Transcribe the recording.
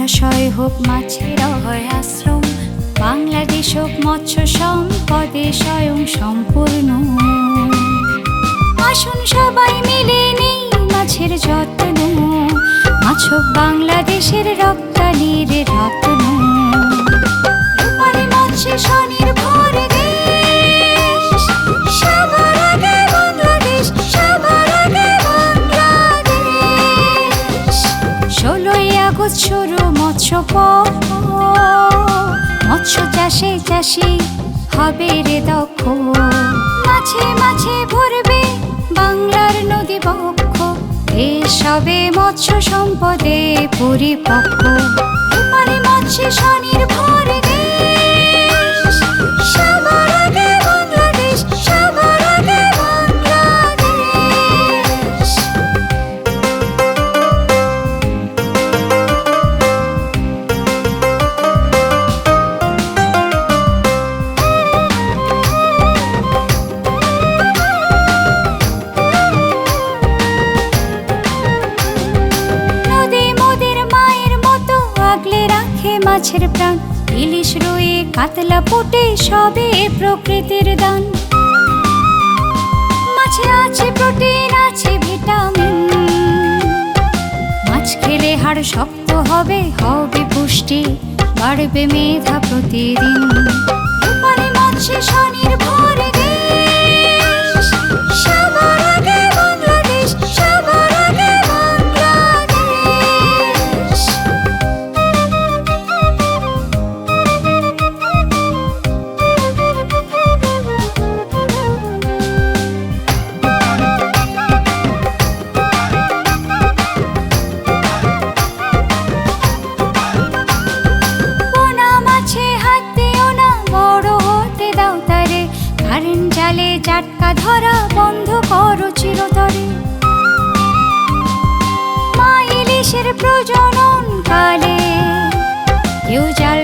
জলাশয় হোক মাছের অভয় আশ্রম, বাংলাদেশ হোক মৎস্য সম্পদে স্বয়ং সম্পূর্ণ। আসুন সবাই মিলে নেই মাছের যত্ন, মাছ হোক বাংলাদেশের রপ্তানির রত্ন। রূপালী মৎস্যে স্বনির্ভর দেশ, সবার আগে বাংলাদেশ, সবার আগে বাংলাদেশ। 16ই আগস্ট শুরু মৎস্য পক্ষ, মৎস্য চাষে চাষি হবে রে দক্ষ। মাছে মাছে ভরবে বাংলার নদী বক্ষ, দেশ হবে মৎস্য সম্পদে পরিপক্ক। রূপালী মৎস্যে স্বনির্ভর দেশ, সবার আগে বাংলাদেশ, সবার আগে বাংলাদেশ। মাছের প্রাণ, ইলিশ রুই কাতলা পুঁটি সবে প্রকৃতির দান। মাছে আছে প্রোটিন, আছে ভিটামিন, মাছ খেলে হাড় শক্ত হবে, হবে পুষ্টি, বাড়বে মেধা প্রতিদিন। রূপালী মৎস্যে স্বনির্ভর দেশ, সবার আগে বাংলাদেশ, সবার আগে বাংলাদেশ। জালে জাটকা ধরা বন্ধ করো চিরতরে। মা ইলিশের প্রজনন কালে কেউ জাল